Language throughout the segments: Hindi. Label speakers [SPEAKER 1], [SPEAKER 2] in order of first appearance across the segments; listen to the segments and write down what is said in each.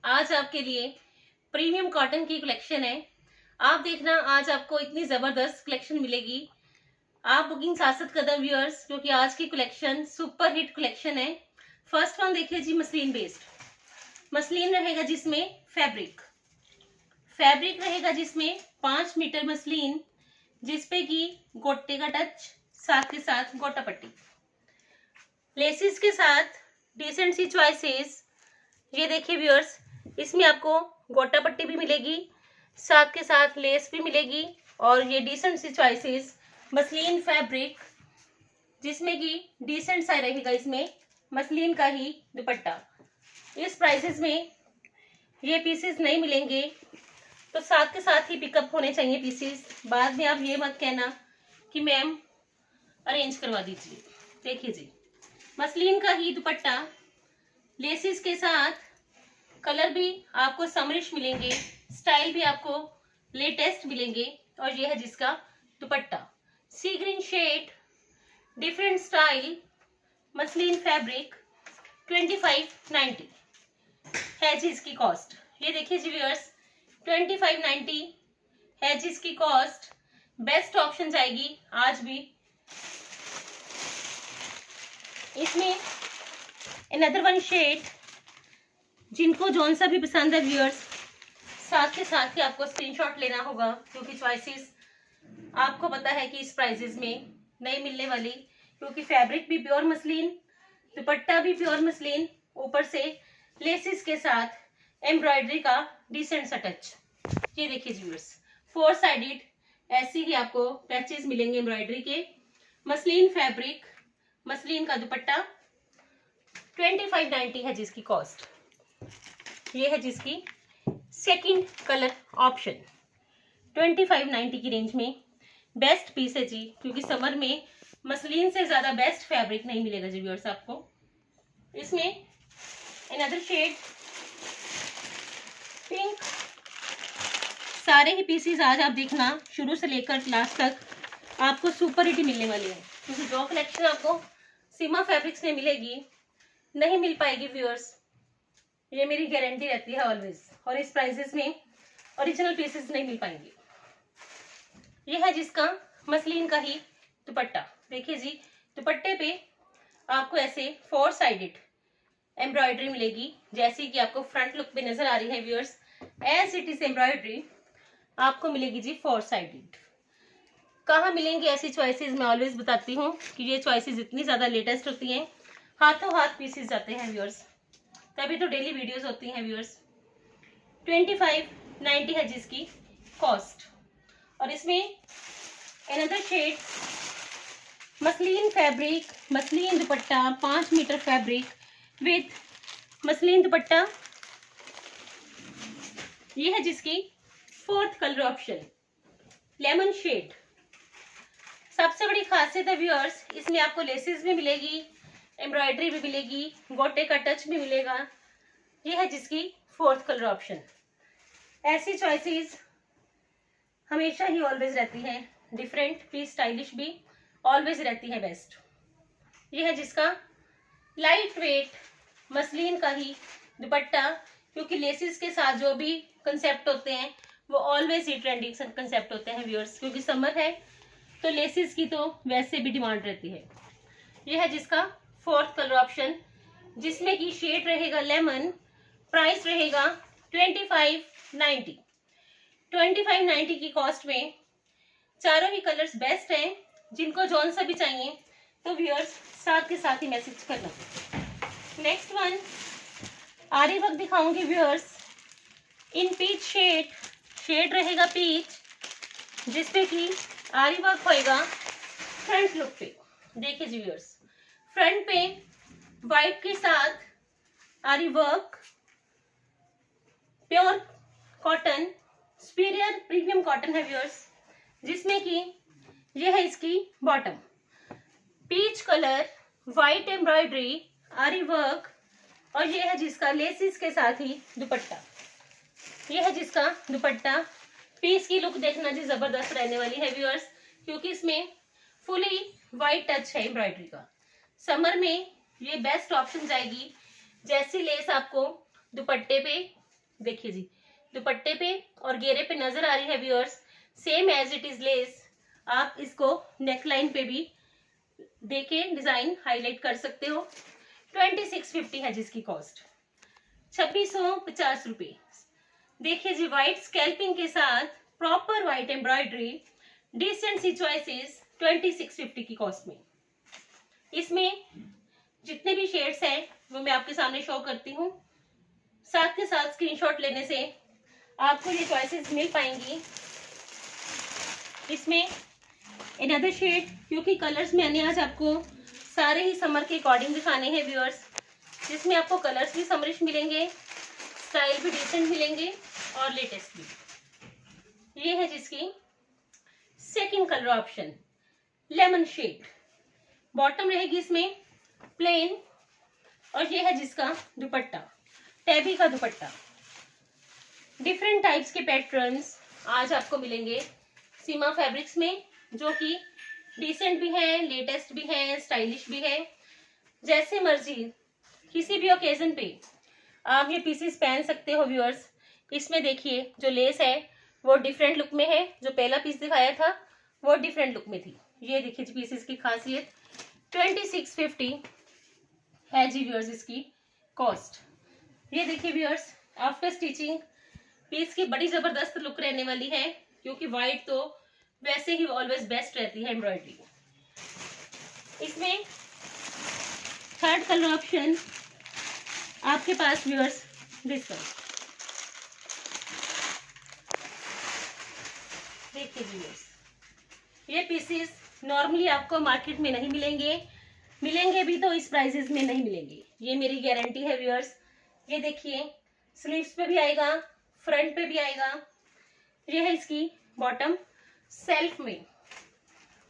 [SPEAKER 1] आज आपके लिए प्रीमियम कॉटन की कलेक्शन है। आप देखना आज आपको इतनी जबरदस्त कलेक्शन मिलेगी। आप बुकिंग साथ कदम व्यूअर्स, क्योंकि आज की कलेक्शन सुपर हिट कलेक्शन है। फर्स्ट वन देखिए जी, मसलिन बेस्ड मसलिन रहेगा जिसमें फैब्रिक रहेगा जिसमें 5 मीटर मसलिन, जिसपे की गोटे का टच, साथ के साथ गोटा पट्टी, लेसिस के साथ डिसेंट सी चॉइसेस। ये देखिए व्यूअर्स, इसमें आपको गोटा पट्टी भी मिलेगी, साथ के साथ लेस भी मिलेगी, और ये डिसेंट सी चॉइसेस मसलिन फैब्रिक, जिसमें कि डिसेंट सा रहेगा इसमें मसलिन का ही दुपट्टा। इस प्राइसेस में ये पीसेस नहीं मिलेंगे, तो साथ के साथ ही पिकअप होने चाहिए पीसेस। बाद में आप ये मत कहना कि मैम अरेंज करवा दीजिए। देखिए जी, मसलिन का ही दुपट्टा, लेसिस के साथ, कलर भी आपको समरिश मिलेंगे, स्टाइल भी आपको लेटेस्ट मिलेंगे, और ये है जिसका dupatta, sea green shade, different style, muslin fabric, 2590 है जी इसकी कॉस्ट। ये देखिए जी व्यूअर्स, 2590 है जी इसकी कॉस्ट। बेस्ट ऑप्शन जाएगी आज भी। इसमें अनदर वन शेड, जिनको जौन सा भी पसंद है व्यूअर्स, साथ के साथ ही आपको स्क्रीनशॉट लेना होगा, क्योंकि चॉइसेस आपको पता है कि इस प्राइसेस में नहीं मिलने वाली, क्योंकि फैब्रिक भी प्योर मसलिन, दुपट्टा भी प्योर मसलिन, ऊपर से लेसिस के साथ एम्ब्रॉयडरी का डिसेंट सा टच। ये देखिए व्यूअर्स, 4 साइडेड ऐसे ही आपको पैचेस मिलेंगे एम्ब्रॉयडरी के, मसलिन फैब्रिक, मसलिन का दुपट्टा, 2590 है जिसकी कॉस्ट। ये है जिसकी सेकंड कलर ऑप्शन, 2590 की रेंज में बेस्ट पीस है जी, क्योंकि समर में मसलिन से ज्यादा बेस्ट फैब्रिक नहीं मिलेगा जी व्यूअर्स आपको। इसमें अनदर शेड पिंक। सारे ही पीसेस आज आप देखना शुरू से लेकर लास्ट तक आपको सुपर हिट मिलने वाली है, क्योंकि जो कलेक्शन आपको सीमा फैब्रिक्स में मिलेगी नहीं मिल पाएगी व्यूअर्स, ये मेरी गारंटी रहती है ऑलवेज। और इस प्राइसेस में ओरिजिनल पीसेस नहीं मिल पाएंगे। ये है जिसका मसलिन का ही दुपट्टा। देखिए जी, दुपट्टे पे आपको ऐसे 4 साइडेड एम्ब्रॉयडरी मिलेगी, जैसी कि आपको फ्रंट लुक पे नजर आ रही है viewers. As it is embroidery आपको मिलेगी जी 4 साइडेड। कहाँ मिलेंगी ऐसी चॉइसेस, मैं ऑलवेज बताती हूँ कि ये चॉइसेस इतनी ज्यादा लेटेस्ट होती हैं, हाथों हाथ पीसेस जाते हैं व्यूअर्स, तभी तो डेली वीडियोस होती हैं व्यूअर्स। 2590 है जिसकी कॉस्ट। और इसमें another shade, muslin fabric, muslin dupatta, 5 metre fabric with muslin dupatta. ये है जिसकी 4th colour option, lemon shade. सबसे बड़ी खासियत है व्यूअर्स, इसमें आपको लेसेस भी मिलेगी, एम्ब्रॉयडरी भी मिलेगी, गोटे का टच भी मिलेगा। ये है जिसकी 4th कलर ऑप्शन। ऐसी चॉइसेस हमेशा ही ऑलवेज रहती हैं, डिफरेंट भी, स्टाइलिश भी ऑलवेज रहती है बेस्ट। ये है जिसका लाइट वेट मसलिन का ही दुपट्टा, क्योंकि लेसिस के साथ जो भी कंसेप्ट होते हैं वो ऑलवेज ही ट्रेंडिंग कंसेप्ट होते हैं व्यूअर्स, क्योंकि समर है तो लेसिस की तो वैसे भी डिमांड रहती है। यह है जिसका 4th कलर ऑप्शन, जिसमें की शेड रहेगा लेमन, प्राइस रहेगा 2590। 2590 की कॉस्ट में चारों ही कलर्स बेस्ट हैं। जिनको जौन सा भी चाहिए तो व्यूअर्स साथ के साथ ही मैसेज करना। नेक्स्ट वन आरी वर्क दिखाऊंगी viewers in peach shade. Shade रहेगा पीच, जिसपे की आरी वर्क होएगा फ्रंट लुक पे। देखिए जी व्यूअर्स, फ्रंट पे व्हाइट के साथ aari work, pure cotton, superior premium cotton है व्यूअर्स, जिसमें कि यह है इसकी bottom, peach colour, white embroidery, aari work, और यह है जिसका लेसिस के साथ ही दुपट्टा। यह है जिसका दुपट्टा। पीस की लुक देखना जी जबरदस्त रहने वाली है व्यूअर्स, क्योंकि इसमें फुली व्हाइट टच है एम्ब्रॉयडरी का। समर में ये बेस्ट ऑप्शन जाएगी। जैसी लेस आपको दुपट्टे पे देखिए जी, दुपट्टे पे और घेरे पे नजर आ रही है viewers, same as it is lace. आप इसको नेकलाइन पे भी देके डिजाइन हाईलाइट कर सकते हो। 2650 है जिसकी कॉस्ट, 2650 रुपए। देखिए जी, व्हाइट स्कैल्पिंग के साथ प्रॉपर व्हाइट एम्ब्रॉयडरी, डिसेंट सी चॉइसेस 2650 की कॉस्ट में। इसमें जितने भी शेड्स हैं वो मैं आपके सामने शो करती हूँ, साथ के साथ स्क्रीनशॉट लेने से आपको ये चॉइसेस मिल पाएंगी। इसमें अनदर शेड, क्योंकि कलर्स मैंने आज आपको सारे ही समर के अकॉर्डिंग दिखाने हैं व्यूअर्स, जिसमें आपको कलर्स भी समरिश मिलेंगे, स्टाइल भी डिसेंट मिलेंगे और लेटेस्ट भी। ये है जिसकी second colour option, lemon shade. Bottom रहेगी इसमें प्लेन और ये है जिसका दुपट्टा, टैबी का दुपट्टा। डिफरेंट टाइप्स के पैटर्न्स आज आपको मिलेंगे सीमा फैब्रिक्स में, जो कि डिसेंट भी है, लेटेस्ट भी है, स्टाइलिश भी है। जैसे मर्जी किसी भी ओकेजन पे आप ये पीसेस पहन सकते हो व्यूअर्स। इसमें देखिए जो लेस है वो डिफरेंट लुक में है, जो पहला पीस दिखाया था वो डिफरेंट लुक में थी। ये देखिए पीसेस की खासियत। 2650 है जी व्यूअर्स इसकी कॉस्ट। ये देखिए व्यूअर्स, आफ्टर स्टिचिंग पीस की बड़ी जबरदस्त लुक रहने वाली है, क्योंकि व्हाइट तो वैसे ही ऑलवेज बेस्ट रहती है एम्ब्रॉयडरी। इसमें थर्ड कलर ऑप्शन आपके पास व्यूअर्स दिस वन। देखिए व्यूअर्स, ये पीसेस नॉर्मली आपको मार्केट में नहीं मिलेंगे, मिलेंगे भी तो इस प्राइसेस में नहीं मिलेंगे, ये मेरी गारंटी है व्यूअर्स। ये देखिए स्लीव्स पे भी आएगा, फ्रंट पे भी आएगा। ये है इसकी बॉटम सेल्फ में,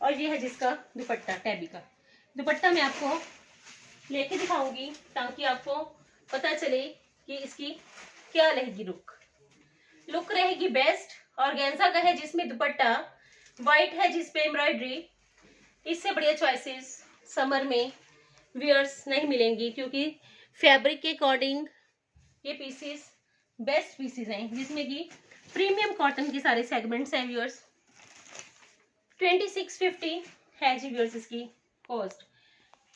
[SPEAKER 1] और ये है जिसका दुपट्टा, टैबी का दुपट्टा। मैं आपको लेके दिखाऊंगी ताकि आपको पता चले कि इसकी क्या रहेगी लुक रहेगी बेस्ट। ऑर्गेन्जा का है जिसमें दुपट्टा व्हाइट है, जिसपे एम्ब्रॉयडरी। इससे बढ़िया चॉइसेस समर में वियर्स नहीं मिलेंगी, क्योंकि फैब्रिक के अकॉर्डिंग ये पीसेस बेस्ट पीसेस हैं, जिसमें कि प्रीमियम कॉटन के सारे सेगमेंट्स हैं व्यूअर्स। 2650 है जी व्यूअर्स इसकी कॉस्ट।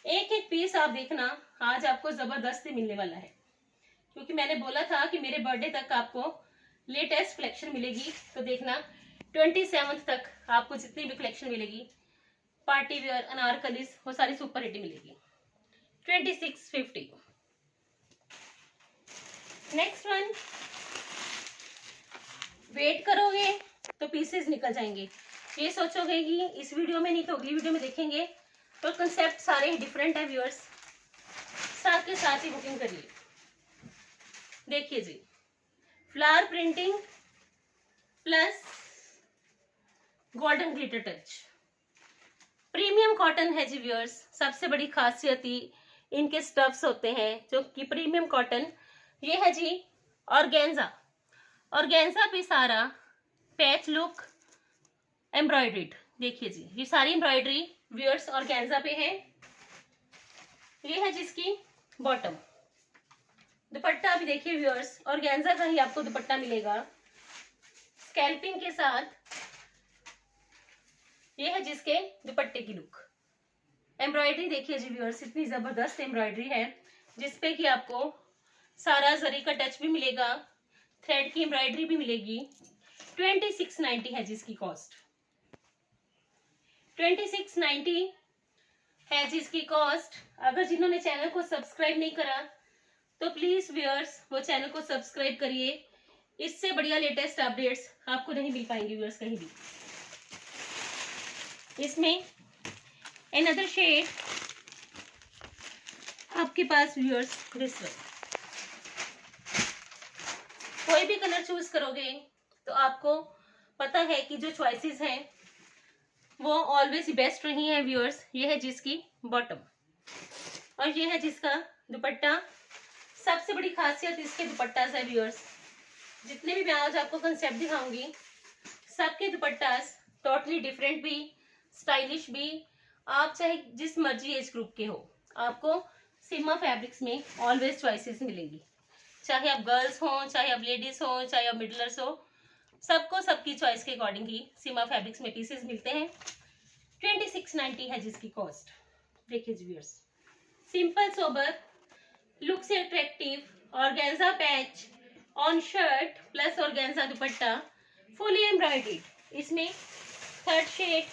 [SPEAKER 1] एक एक पीस आप देखना आज आपको जबरदस्ती मिलने वाला है, क्योंकि मैंने बोला था कि मेरे बर्थडे तक आपको लेटेस्ट कलेक्शन मिलेगी। तो देखना 27 तक आपको जितनी भी कलेक्शन मिलेगी, पार्टी वेयर, अनारकलीज, वो सारी सुपर हिट मिलेगी। 2650। नेक्स्ट वन, वेट करोगे तो पीसेस निकल जाएंगे। ये सोचोगे कि इस वीडियो में नहीं तो अगली वीडियो में देखेंगे, तो कंसेप्ट सारे डिफरेंट है व्यूअर्स, साथ के साथ ही बुकिंग करिए। देखिए जी, flower printing plus golden glitter touch, premium cotton है जी व्यूअर्स। सबसे बड़ी खासियत ही इनके स्टफ्स होते हैं, जो कि प्रीमियम कॉटन। ये है जी ऑर्गेन्जा, ऑर्गेन्जा पे सारा पैच लुक एम्ब्रॉयडरीड। देखिए जी, ये सारी एम्ब्रॉयडरी व्यूअर्स ऑर्गेन्जा पे है। ये है जिसकी बॉटम। दुपट्टा भी देखिए व्यूअर्स, ऑर्गेन्जा का ही आपको दुपट्टा मिलेगा स्कैल्पिंग के साथ। ये है जिसके दुपट्टे की लुक। एम्ब्रॉयडरी देखिए जी व्यूअर्स, इतनी जबरदस्त एम्ब्रॉयडरी है, जिसपे कि आपको सारा जरी का टच भी मिलेगा, थ्रेड की एम्ब्रॉयडरी भी मिलेगी। 2690 है जिसकी कॉस्ट। 2690 है जिसकी कॉस्ट। अगर जिन्होंने चैनल को सब्सक्राइब नहीं करा तो प्लीज व्यूअर्स वो चैनल को सब्सक्राइब करिए। इससे बढ़िया लेटेस्ट अपडेट्स आपको नहीं मिल पाएंगे व्यूअर्स कहीं भी। इसमें अनदर शेड आपके पास व्यूअर्स दिस वन। कोई भी कलर चूज करोगे तो आपको पता है कि जो चॉइसेस हैं वो ऑलवेज बेस्ट रही हैं व्यूअर्स। ये है जिसकी बॉटम और ये है जिसका दुपट्टा। सबसे बड़ी खासियत इसके दुपट्टा है व्यूअर्स, जितने भी मैं आज आपको कंसेप्ट दिखाऊंगी सबके दुपट्टास टोटली डिफरेंट भी, स्टाइलिश भी। आप चाहे जिस मर्जी एज ग्रुप के हो, आपको सीमा फैब्रिक्स में ऑलवेज चॉइसेस मिलेंगी। चाहे आप गर्ल्स हो, चाहे आप लेडीज हो, चाहे आप मिडलर्स हो, सबको सबकी चॉइस के अकॉर्डिंग ही सीमा फैब्रिक्स में पीसेस मिलते हैं। 2690 है जिसकी कॉस्ट। देखिए जी व्यूअर्स, सिंपल सोबर लुक से attractive organza patch on shirt plus organza dupatta fully embroidered. इसमें थर्ड शेड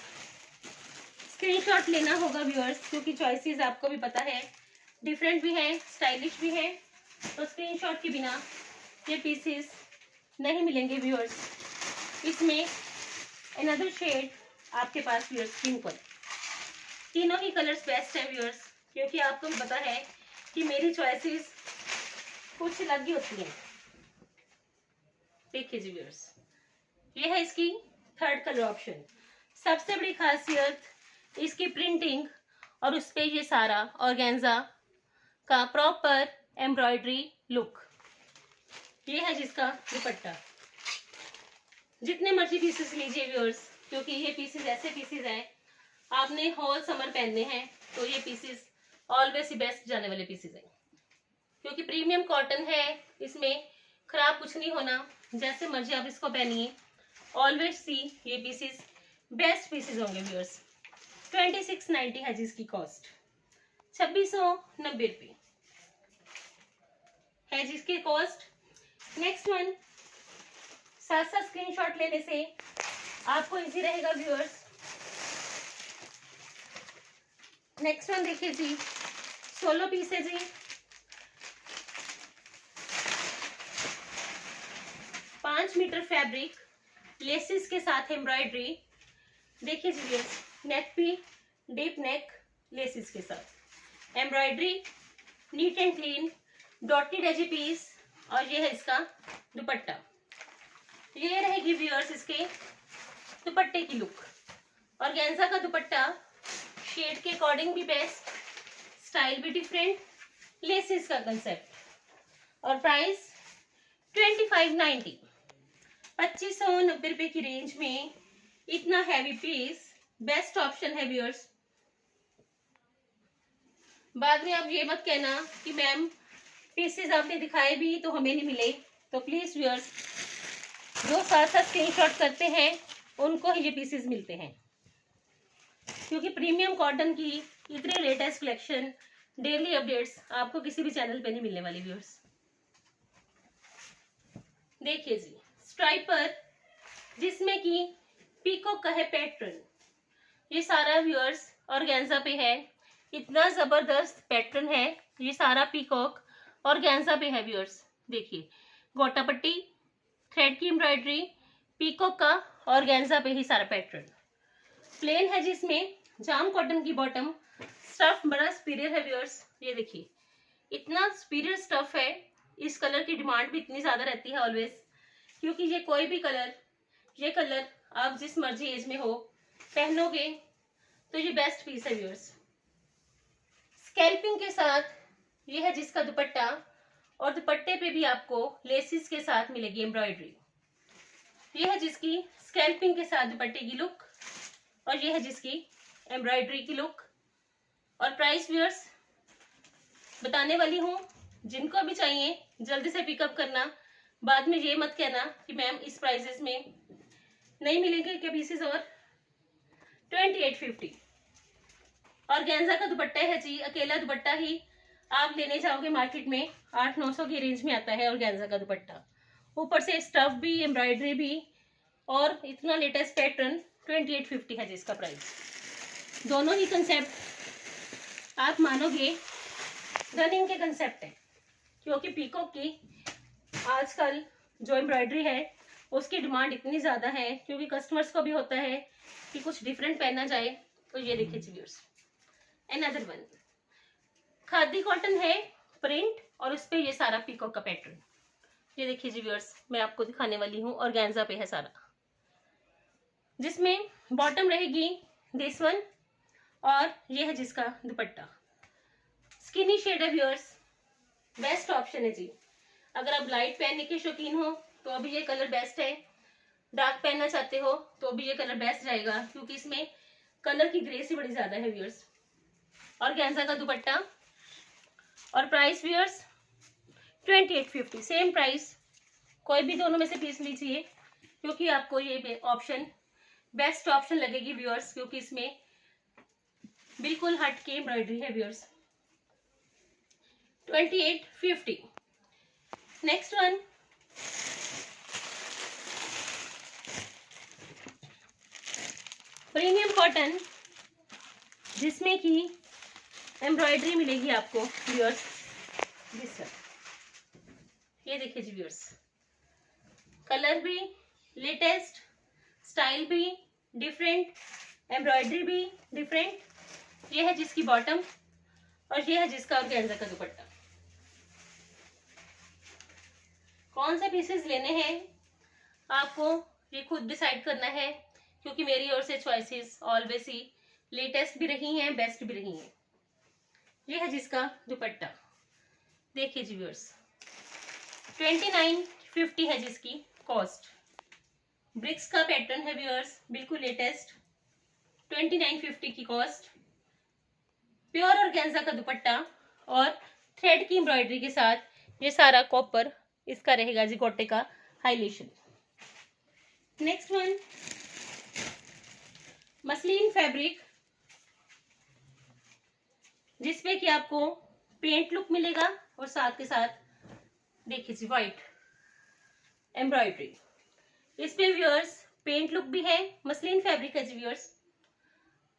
[SPEAKER 1] स्क्रीनशॉट लेना होगा व्यूअर्स, क्योंकि चॉइसेस आपको भी पता है डिफरेंट भी है, स्टाइलिश भी है, तो स्क्रीनशॉट के बिना ये पीसेस नहीं मिलेंगे व्यूअर्स। इसमें अनदर शेड आपके पास व्यूअर्स पिंक। तीनों ही कलर्स बेस्ट है व्यूअर्स, क्योंकि आपको भी पता है कि मेरी चॉइसेस कुछ अलग ही होती हैं। देखिए जी व्यूअर्स, ये है इसकी थर्ड कलर ऑप्शन। सबसे बड़ी खासियत इसकी प्रिंटिंग और उस पे ये सारा ऑर्गेन्जा का प्रॉपर एम्ब्रॉयडरी लुक। ये है जिसका दुपट्टा। जितने मर्जी पीसेस लीजिए व्यूअर्स, क्योंकि ये पीसेस ऐसे पीसेस हैं आपने होल समर पहनने हैं तो ये पीसेस ऑलवेज ही बेस्ट जाने वाले पीसेस हैं, क्योंकि प्रीमियम कॉटन है, इसमें खराब कुछ नहीं होना, जैसे मर्जी आप इसको पहनिए। ऑलवेज सी ये पीसेस बेस्ट पीसेस होंगे व्यूअर्स। 2690 है जिसकी कॉस्ट। 2690 रुपये है जिसकी कॉस्ट। नेक्स्ट वन, साथ साथ स्क्रीनशॉट लेने से आपको इजी रहेगा व्यूअर्स। नेक्स्ट वन देखिए जी, 16 पीस है जी। पांच मीटर फैब्रिक, लेसेस के साथ एम्ब्रॉयडरी। देखिए जी व्यूअर्स, नेक भी डीप नेक लेसेस के साथ embroidery, neat and clean, dotted edgy piece, और ये है इसका दुपट्टा। ये रहेगी व्यूअर्स इसके दुपट्टे की लुक। ऑर्गेन्जा का दुपट्टा शेड के अकॉर्डिंग भी बेस्ट, स्टाइल भी डिफरेंट, लेसेस का कंसेप्ट। और प्राइस 2590, 2590 रुपए की रेंज में इतना हैवी पीस बेस्ट ऑप्शन है व्यूअर्स। बाद में आप ये मत कहना कि मैम पीसेस आपने दिखाए भी तो हमें नहीं मिले, तो प्लीज व्यूअर्स जो साथ साथ स्क्रीनशॉट करते हैं उनको ही ये पीसेस मिलते हैं, क्योंकि प्रीमियम कॉटन की इतनी लेटेस्ट कलेक्शन, डेली अपडेट्स आपको किसी भी चैनल पे नहीं मिलने वाली व्यूअर्स। देखिए जी, स्ट्राइपर जिसमें कि पीकॉक का है पैटर्न, ये सारा व्यूअर्स ऑर्गेन्जा पे है। इतना जबरदस्त पैटर्न है, ये सारा पीकॉक ऑर्गेन्जा पे है व्यूअर्स। देखिए गोटा पट्टी, थ्रेड की एम्ब्रॉयडरी, पीकॉक का ऑर्गेन्जा पे ही सारा पैटर्न। प्लेन है जिसमें जाम कॉटन की बॉटम, स्टफ बड़ा सुपीरियर है व्यूअर्स। ये देखिए इतना सुपीरियर स्टफ है, इस कलर की डिमांड भी इतनी ज्यादा रहती है ऑलवेज, क्योंकि ये कोई भी कलर, ये कलर आप जिस मर्जी एज में हो पहनोगे तो ये बेस्ट पीस है व्यूअर्स। स्कैल्पिंग के साथ ये है जिसका दुपट्टा, और दुपट्टे पे भी आपको लेसिस के साथ मिलेगी एम्ब्रॉयडरी। ये है जिसकी स्कैल्पिंग के साथ दुपट्टे की लुक, और ये है जिसकी एम्ब्रॉयडरी की लुक। और प्राइस व्यूअर्स बताने वाली हूँ, जिनको भी चाहिए जल्दी से पिकअप करना, बाद में ये मत कहना कि मैम इस प्राइसेस में नहीं मिलेंगे क्या पीसेस। और 2850 ऑर्गेन्जा का दुपट्टा है जी, अकेला दुपट्टा ही आप लेने जाओगे मार्केट में 800-900 की रेंज में आता है ऑर्गेन्जा का दुपट्टा, ऊपर से स्टफ भी, एम्ब्रॉयडरी भी, और इतना लेटेस्ट पैटर्न। 2850 है जिसका प्राइस। दोनों ही कंसेप्ट आप मानोगे रनिंग के कंसेप्ट है, क्योंकि पीकॉक की आजकल जो एम्ब्रॉयडरी है उसकी डिमांड इतनी ज़्यादा है, क्योंकि कस्टमर्स को भी होता है कि कुछ डिफरेंट पहनना जाए। तो ये देखिए viewers, another one khadi cotton है, प्रिंट, और उस पे ये सारा पीकॉक का पैटर्न। ये देखिए जी व्यूअर्स, मैं आपको दिखाने वाली हूँ, ऑर्गेन्जा पे है सारा, जिसमें बॉटम रहेगी दिस वन, और ये है जिसका दुपट्टा। स्किनी शेड है व्यूअर्स, बेस्ट ऑप्शन है जी। अगर आप लाइट पहनने के शौकीन हो तो अभी ये कलर बेस्ट है, डार्क पहनना चाहते हो तो अभी ये कलर बेस्ट रहेगा, क्योंकि इसमें कलर की ग्रेस ही बड़ी ज्यादा है व्यूअर्स। ऑर्गेन्जा का दुपट्टा, और प्राइस व्यूअर्स 2850 सेम प्राइस। कोई भी दोनों में से पीस लीजिए, क्योंकि आपको ये ऑप्शन बेस्ट ऑप्शन लगेगी व्यूअर्स, क्योंकि इसमें बिल्कुल हट के एम्ब्रॉयडरी है viewers. 2850। Next one, premium cotton, जिसमें कि एम्ब्रॉयडरी मिलेगी आपको व्यूअर्स। ये देखिए जी व्यूअर्स, कलर भी लेटेस्ट, स्टाइल भी डिफरेंट, एम्ब्रॉयडरी भी डिफरेंट। ये है जिसकी बॉटम और ये है जिसका ऑर्गेन्जा का दुपट्टा। कौन से पीसेस लेने हैं आपको ये खुद डिसाइड करना है, क्योंकि मेरी ओर से चॉइसेस ऑलवेज ही लेटेस्ट भी रही हैं, बेस्ट भी रही हैं। ये है जिसका दुपट्टा, देखिए जी व्यूअर्स, 2950 है जिसकी कॉस्ट। ब्रिक्स का पैटर्न है व्यूअर्स, बिल्कुल लेटेस्ट, 2950 की कॉस्ट। प्योर ऑर्गेन्जा का दुपट्टा और थ्रेड की एम्ब्रॉयडरी के साथ ये सारा कॉपर इसका रहेगा जी गोटे का हाईलाइशन। नेक्स्ट वन, मसलिन फैब्रिक, जिसपे कि आपको पेंट लुक मिलेगा और साथ के साथ देखिए जी व्हाइट एम्ब्रॉयडरी। इस पे व्यूअर्स पेंट लुक भी है, मसलिन फैब्रिक है जी व्यूअर्स।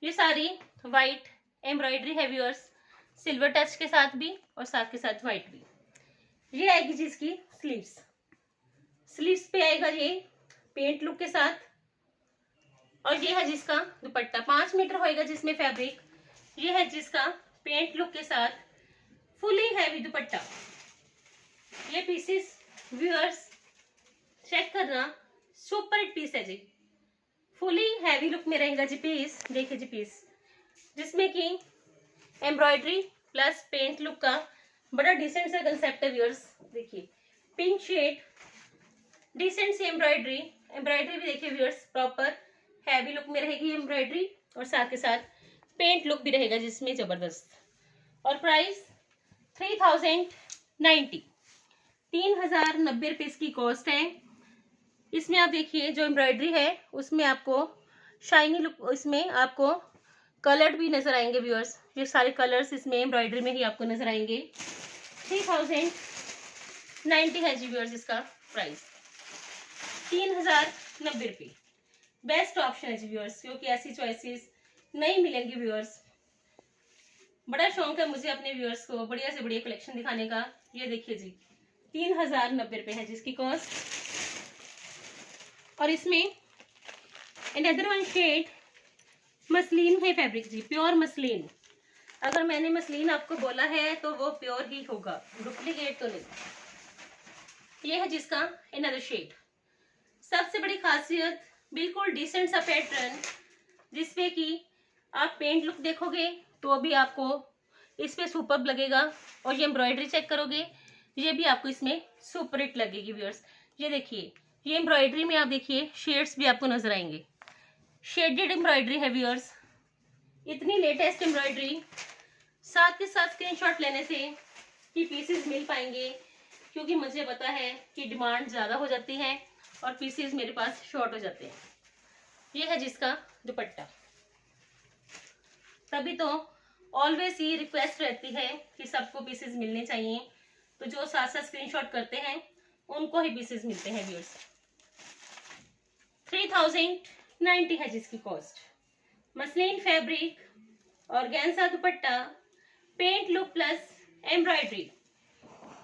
[SPEAKER 1] ये सारी व्हाइट एम्ब्रॉयडरी है व्यूअर्स, सिल्वर टच के साथ भी और साथ के साथ व्हाइट भी। ये आएगी जी इसकी स्लीव्स, स्लीव्स पे आएगा ये पेंट लुक के साथ, और ये है जिसका दुपट्टा। 5 मीटर होएगा जिसमें फैब्रिक। ये है जिसका पेंट लुक के साथ फुली हैवी दुपट्टा। ये पीसेस व्यूअर्स चेक करना, सुपर हिट पीस है जी, फुली हैवी लुक में रहेगा जी पीस। देखिए जी पीस, जिसमें कि एम्ब्रॉयडरी प्लस पेंट लुक का बड़ा डिसेंट सा कंसेप्ट है व्यूअर्स। देखिए पिंक शेड, डिसेंट सी एम्ब्रॉयडरी, एम्ब्रॉयडरी भी देखिए व्यूअर्स प्रॉपर हैवी लुक में रहेगी एम्ब्रॉयडरी, और साथ के साथ पेंट लुक भी रहेगा जिसमें जबरदस्त। और प्राइस 3090, 3090 रुपये इसकी कॉस्ट है। इसमें आप देखिए जो एम्ब्रॉयडरी है उसमें आपको शाइनी लुक, इसमें आपको कलर्ड भी नजर आएंगे व्यूअर्स। ये सारे कलर्स इसमें एम्ब्रॉयडरी में ही आपको नजर आएंगे। 3090 है जी व्यूअर्स इसका प्राइस, 3090 रुपये। बेस्ट ऑप्शन है जी व्यूअर्स, क्योंकि ऐसी चॉइसेस नहीं मिलेंगी व्यूअर्स। बड़ा शौक है मुझे अपने व्यूअर्स को बढ़िया से बढ़िया कलेक्शन दिखाने का। ये देखिए जी 3090 रुपये है जिसकी कॉस्ट। और इसमें अनदर वन शेड मसलिन है फैब्रिक जी, प्योर मसलिन। अगर मैंने मसलिन आपको बोला है तो वो प्योर ही होगा, डुप्लीकेट तो नहीं। ये है जिसका अनदर शेड। सबसे बड़ी खासियत बिल्कुल डिसेंट सा पैटर्न, जिसपे कि आप पेंट लुक देखोगे तो भी आपको इस पे सुपर लगेगा, और ये एम्ब्रॉयडरी चेक करोगे ये भी आपको इसमें सुपर हिट लगेगी व्यूअर्स। ये देखिए ये एम्ब्रॉयडरी में आप देखिए शेड्स भी आपको नजर आएंगे, शेडेड एम्ब्रॉयडरी है व्यूअर्स। इतनी लेटेस्ट एम्ब्रॉयडरी, साथ के साथ स्क्रीनशॉट लेने से कि पीसेस मिल पाएंगे, क्योंकि मुझे पता है कि डिमांड ज़्यादा हो जाती है और पीसेस मेरे पास शॉर्ट हो जाते हैं। ये है जिसका दुपट्टा। तभी तो ऑलवेज ही रिक्वेस्ट रहती है कि सबको पीसेस मिलने चाहिए, तो जो साथ साथ स्क्रीनशॉट करते हैं उनको ही पीसेस मिलते हैं व्यूअर्स। 3090 है जिसकी cost. Muslin fabric, organza dupatta, paint look plus embroidery.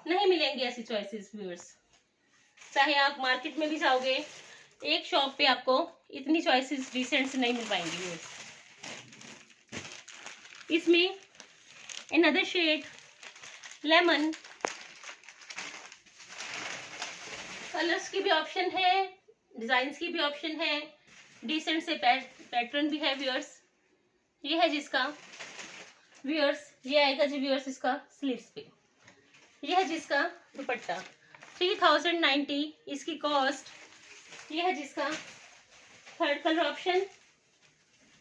[SPEAKER 1] नहीं मिलेंगे ऐसी चॉइसेस व्यूअर्स। चाहे आप मार्केट में भी जाओगे, एक शॉप पे आपको इतनी चॉइसेस डिसेंट से नहीं मिल पाएंगी व्यूअर्स। इसमें अनदर शेड लेमन, कलर्स की भी ऑप्शन है, डिजाइन्स की भी ऑप्शन है, डिसेंट से पैटर्न भी है व्यूअर्स। ये है जिसका व्यूअर्स, ये आएगा जी व्यूअर्स इसका स्लीव्स पे। ये है जिसका दुपट्टा, 3090 इसकी कॉस्ट। ये है जिसका थर्ड कलर ऑप्शन।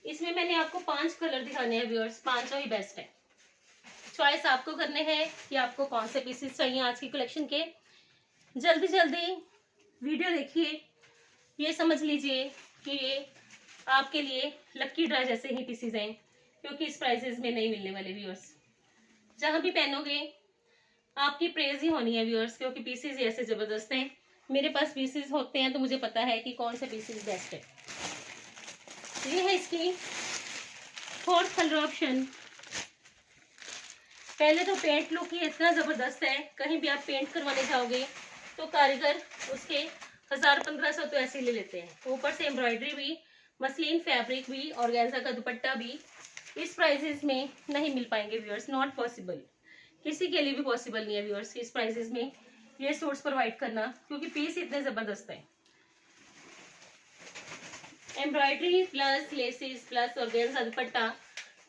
[SPEAKER 1] इसमें मैंने आपको 5 कलर दिखाने हैं व्यूअर्स, 5 ही बेस्ट है। चॉइस आपको करने हैं कि आपको कौन से पीसेस चाहिए आज की कलेक्शन के। जल्दी जल्दी वीडियो देखिए, ये समझ लीजिए कि ये आपके लिए लक्की ड्रा जैसे ही पीसेस हैं, क्योंकि इस प्राइसेस में नहीं मिलने वाले व्यूअर्स। जहां भी पहनोगे आपकी प्रेज ही होनी है व्यूअर्स, क्योंकि पीसेस ऐसे जबरदस्त हैं। मेरे पास पीसेस होते हैं तो मुझे पता है कि कौन से पीसेस बेस्ट है। ये है इसकी फोर्थ कलर ऑप्शन। पहले तो पेंट लुक ही इतना जबरदस्त है, कहीं भी आप पेंट करवाने जाओगे तो कारीगर उसके 1000-1500 तो ऐसे ले लेते हैं। ऊपर से एम्ब्रॉयडरी भी, मसलिन फैब्रिक भी, ऑर्गेन्जा का दुपट्टा भी इस प्राइसेस में नहीं मिल पाएंगे व्यूअर्स। नॉट पॉसिबल, किसी के लिए भी पॉसिबल नहीं है व्यूअर्स इस प्राइसेस में ये सूट्स प्रोवाइड करना, क्योंकि पीस इतने जबरदस्त है। Embroidery plus laces plus organza dupatta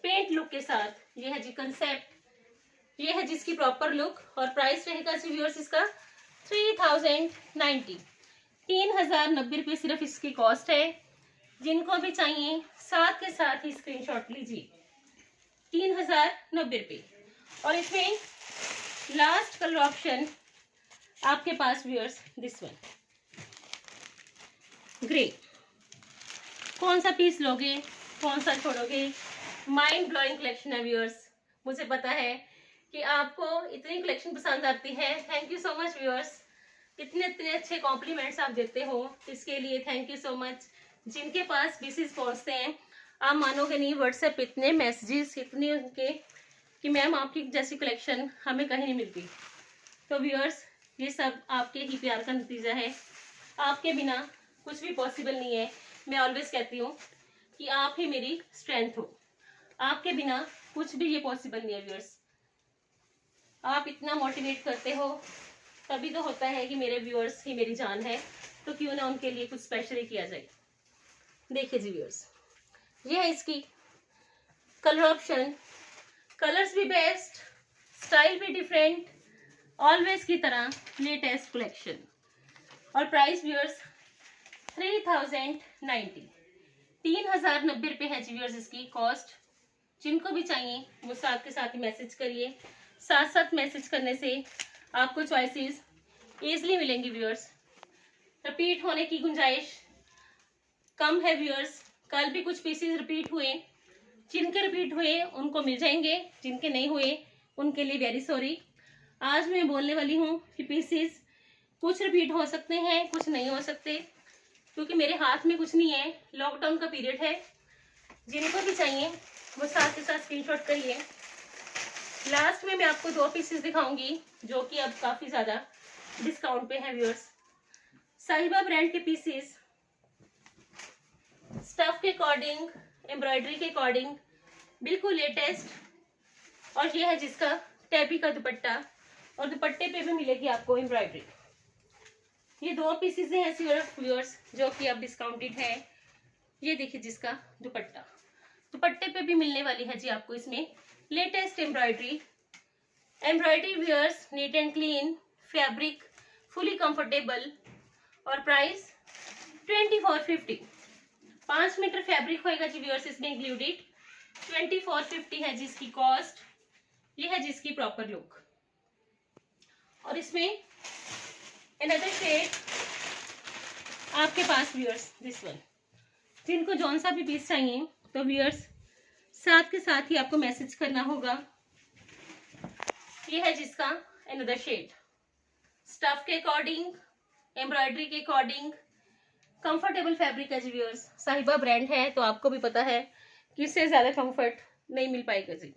[SPEAKER 1] paint look के साथ, ये है जी कंसेप्ट, ये है जिसकी प्रॉपर लुक। और प्राइस रहेगा जी व्यूअर्स इसका 3090, 3090 रुपये सिर्फ इसकी कॉस्ट है। जिनको भी चाहिए साथ के साथ ही स्क्रीनशॉट लीजिए, 3090 रुपये। और इसमें लास्ट कलर ऑप्शन आपके पास व्यूअर्स दिस वन ग्रे। कौन सा पीस लोगे, कौन सा छोड़ोगे, माइंड ब्लोइंग कलेक्शन है व्यूअर्स। मुझे पता है कि आपको इतनी कलेक्शन पसंद आती है। Thank you so much viewers, इतने इतने अच्छे कॉम्प्लीमेंट्स आप देते हो, इसके लिए थैंक यू सो मच। जिनके पास पीसेस पहुंचते हैं आप मानोगे नहीं, व्हाट्सएप पे इतने मैसेजेस इतने उनके कि मैम आपकी जैसी कलेक्शन हमें कहीं नहीं मिलती। तो व्यूअर्स ये सब आपके ही प्यार का नतीजा है, आपके बिना कुछ भी पॉसिबल नहीं है। मैं ऑलवेज कहती हूँ कि आप ही मेरी स्ट्रेंथ हो, आपके बिना कुछ भी ये पॉसिबल नहीं है व्यूअर्स। आप इतना मोटिवेट करते हो तभी तो होता है कि मेरे व्यूअर्स ही मेरी जान है, तो क्यों ना उनके लिए कुछ स्पेशल ही किया जाए। देखिए जी व्यूअर्स, ये है इसकी कलर ऑप्शन, कलर्स भी बेस्ट, स्टाइल भी डिफरेंट, ऑलवेज की तरह लेटेस्ट कलेक्शन। और प्राइस व्यूअर्स 3090, 3090 रुपये है जी व्यूअर्स इसकी कॉस्ट। जिनको भी चाहिए वो साथ के साथ ही मैसेज करिए, साथ साथ मैसेज करने से आपको चॉइसेस इजीली मिलेंगी व्यूअर्स। रिपीट होने की गुंजाइश कम है व्यूअर्स। कल भी कुछ पीसेस रिपीट हुए, जिनके रिपीट हुए उनको मिल जाएंगे, जिनके नहीं हुए उनके लिए वेरी सॉरी। आज मैं बोलने वाली हूँ कि पीसेस कुछ रिपीट हो सकते हैं, कुछ नहीं हो सकते, क्योंकि मेरे हाथ में कुछ नहीं है, लॉकडाउन का पीरियड है। जिनको भी चाहिए वो साथ के साथ स्क्रीनशॉट करिए। लास्ट में मैं आपको 2 पीसेस दिखाऊंगी जो कि अब काफी ज्यादा डिस्काउंट पे है व्यूअर्स। साहिबा ब्रांड के पीसेस स्टफ के अकॉर्डिंग, एम्ब्रॉयडरी के अकॉर्डिंग बिल्कुल लेटेस्ट। और ये है जिसका टैबी का दुपट्टा, और दुपट्टे पे भी मिलेगी आपको एम्ब्रॉयडरी। ये 2 पीसेस हैं सिर्फ व्यूअर्स जो कि अब डिस्काउंटेड है। ये देखिए जिसका दुपट्टा, दुपट्टे पे भी मिलने वाली है जी आपको इसमें latest embroidery. Embroidery viewers NEET and clean, fabric fully comfortable. और प्राइस 2450, 5 मीटर फैब्रिक होएगा जी व्यूअर्स इसमें इंक्लूडेड। 2450 है जिसकी कॉस्ट। ये है जिसकी प्रॉपर लुक। और इसमें अनदर शेड आपके पास व्यूअर्स दिस वन। जिनको जौन सा भी पीस चाहिए तो व्यूअर्स साथ के साथ ही आपको मैसेज करना होगा। ये है जिसका अनदर शेड, स्टफ के अकॉर्डिंग, एम्ब्रॉयडरी के अकॉर्डिंग, कंफर्टेबल फैब्रिक है जी व्यूअर्स। साहिबा ब्रांड है तो आपको भी पता है कि इससे ज्यादा कंफर्ट नहीं मिल पाएगा जी।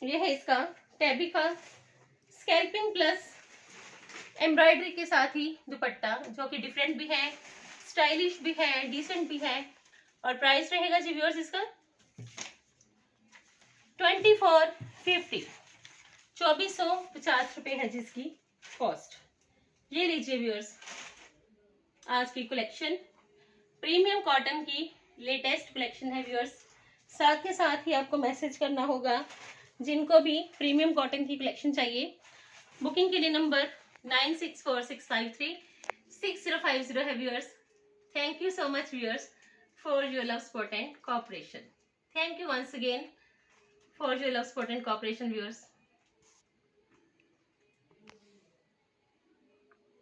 [SPEAKER 1] ये है इसका टैबी का स्कैल्पिंग प्लस एम्ब्रॉयडरी के साथ ही दुपट्टा, जो कि डिफरेंट भी है, स्टाइलिश भी है, डिसेंट भी है। और प्राइस रहेगा जी व्यूअर्स इसका 2450, 2450 रुपये है जिसकी कॉस्ट। ये लीजिए व्यूअर्स आज की कलेक्शन, प्रीमियम कॉटन की लेटेस्ट कलेक्शन है व्यूअर्स। साथ के साथ ही आपको मैसेज करना होगा जिनको भी प्रीमियम कॉटन की कलेक्शन चाहिए। बुकिंग के लिए नंबर 9646536050 है viewers. Thank you so much viewers for your love, support and cooperation. Thank you once again. For your love support and cooperation viewers.